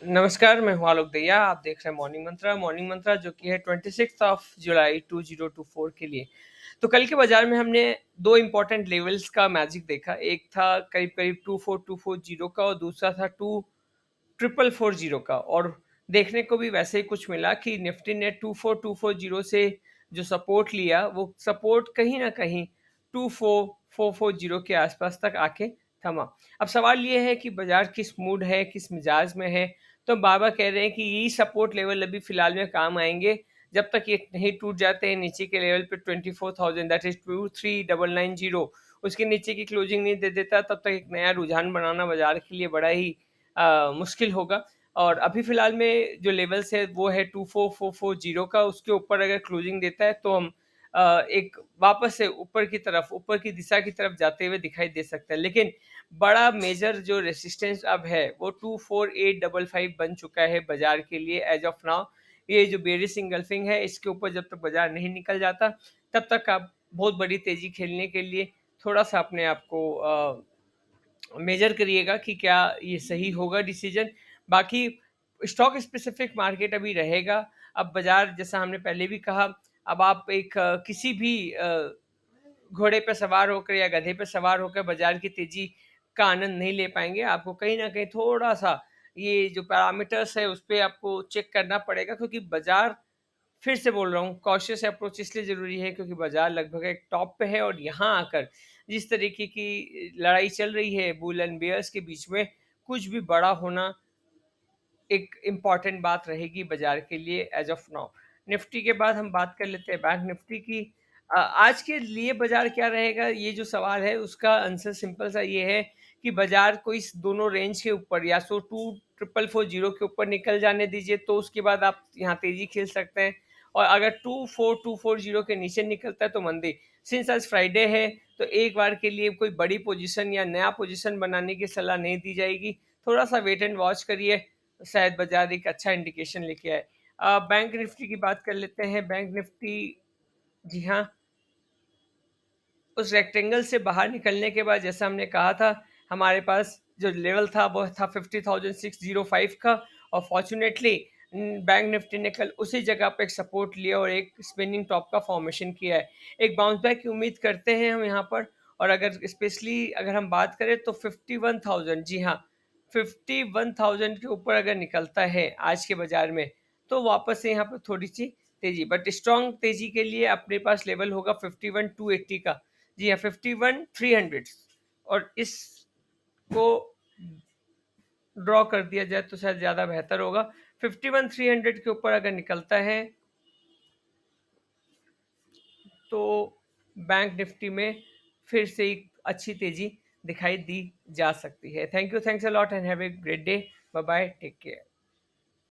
नमस्कार, मैं हूँ आलोक दहिया, आप देख रहे हैं मॉर्निंग मंत्रा जो कि है 26 जुलाई 2024 के लिए। तो कल के बाज़ार में हमने 2 इम्पोर्टेंट लेवल्स का मैजिक देखा, एक था करीब-करीब 24240 का और दूसरा था 24440 का और देखने को भी वैसे ही कुछ मिला कि निफ्टी ने 24240 से जो सपोर्ट लिया, वो सपोर्ट कहीं न कहीं 24440 के आस-पास तक आके थमा। अब सवाल ये है कि बाज़ार किस मूड है, किस मिजाज में है, तो बाबा कह रहे हैं कि यही सपोर्ट लेवल अभी फ़िलहाल में काम आएँगे, जब तक ये नहीं टूट जाते हैं नीचे के लेवल पे 24,000 दैट इज़ 23990 उसके नीचे की क्लोजिंग नहीं दे देता, तब तक एक नया रुझान बनाना बाज़ार के लिए बड़ा ही मुश्किल होगा। और अभी फ़िलहाल में जो लेवल्स है वो है 24440 का, उसके ऊपर अगर क्लोजिंग देता है तो हम एक वापस से ऊपर की तरफ, ऊपर की दिशा की तरफ जाते हुए दिखाई दे सकता है। लेकिन बड़ा मेजर जो रेजिस्टेंस अब है वो 24855 बन चुका है बाजार के लिए एज ऑफ नाउ। ये जो बेयरिश इंगल्फिंग है इसके ऊपर जब तक बाजार नहीं निकल जाता तब तक आप बहुत बड़ी तेजी खेलने के लिए थोड़ा सा अपने आप को मेजर करिएगा कि क्या ये सही होगा डिसीजन। बाकी स्टॉक स्पेसिफिक मार्केट अभी रहेगा। अब बाजार जैसा हमने पहले भी कहा, अब आप एक किसी भी घोड़े पे सवार होकर या गधे पे सवार होकर बाजार की तेजी का आनंद नहीं ले पाएँगे। आपको कहीं न कहीं थोड़ा-सा ये जो पैरामीटर्स है, उसपे आपको चेक करना पड़ेगा क्योंकि बाजार फिर से बोल रहा हूँ कॉशियस अप्रोच इसलिए ज़रूरी है क्योंकि बाजार लगभग एक टॉप पे है और यहाँ आकर जिस तरीके की लड़ाई चल रही है बुल एंड बेयर्स के बीच में, कुछ भी बड़ा होना एक इम्पॉर्टेंट बात रहेगी बाज़ार के लिए एज़ ऑफ नाउ। निफ्टी के बाद हम बात कर लेते हैं बैंक निफ्टी की। आज के लिए बाज़ार क्या रहेगा ये जो सवाल है उसका आंसर सिंपल सा ये है कि बाज़ार को इस दोनों रेंज के ऊपर या सो 24440 के ऊपर निकल जाने दीजिए तो उसके बाद आप यहाँ तेज़ी खेल सकते हैं और अगर 24240 के नीचे निकलता है तो मंदी। सिंस आज फ्राइडे है तो एक बार के लिए कोई बड़ी पोज़ीशन या नया पोज़ीशन बनाने की सलाह नहीं दी जाएगी। थोड़ा-सा वेट एंड वॉच करिए शायद बाज़ार एक अच्छा इंडिकेशन लेके आए। बैंक निफ्टी की बात कर लेते हैं। बैंक निफ्टी जी हाँ, उस रेक्टेंगल से बाहर निकलने के बाद जैसा हमने कहा था, हमारे पास जो लेवल था वो था 50,605 का और फॉर्च्यूनेटली बैंक निफ्टी ने कल उसी जगह पे एक सपोर्ट लिया और एक स्पिनिंग टॉप का फॉर्मेशन किया है। एक बाउंस बैक की उम्मीद करते हैं हम यहाँ पर और अगर स्पेशली अगर हम बात करें तो 51,000 जी हाँ, 51,000 के ऊपर अगर निकलता है आज के बाज़ार में, तो वापस से यहाँ पर थोड़ी-सी तेज़ी बट स्ट्रॉन्ग तेज़ी के लिए अपने पास लेवल होगा 51,280 का। जी हाँ, 51,300 और इसको ड्रॉ कर दिया जाए तो शायद ज़्यादा बेहतर होगा। 51,300 के ऊपर अगर निकलता है, तो बैंक निफ्टी में फिर से एक अच्छी तेज़ी दिखाई दी जा सकती है। Thank you, thanks a lot and have a great day. Bye bye, take care.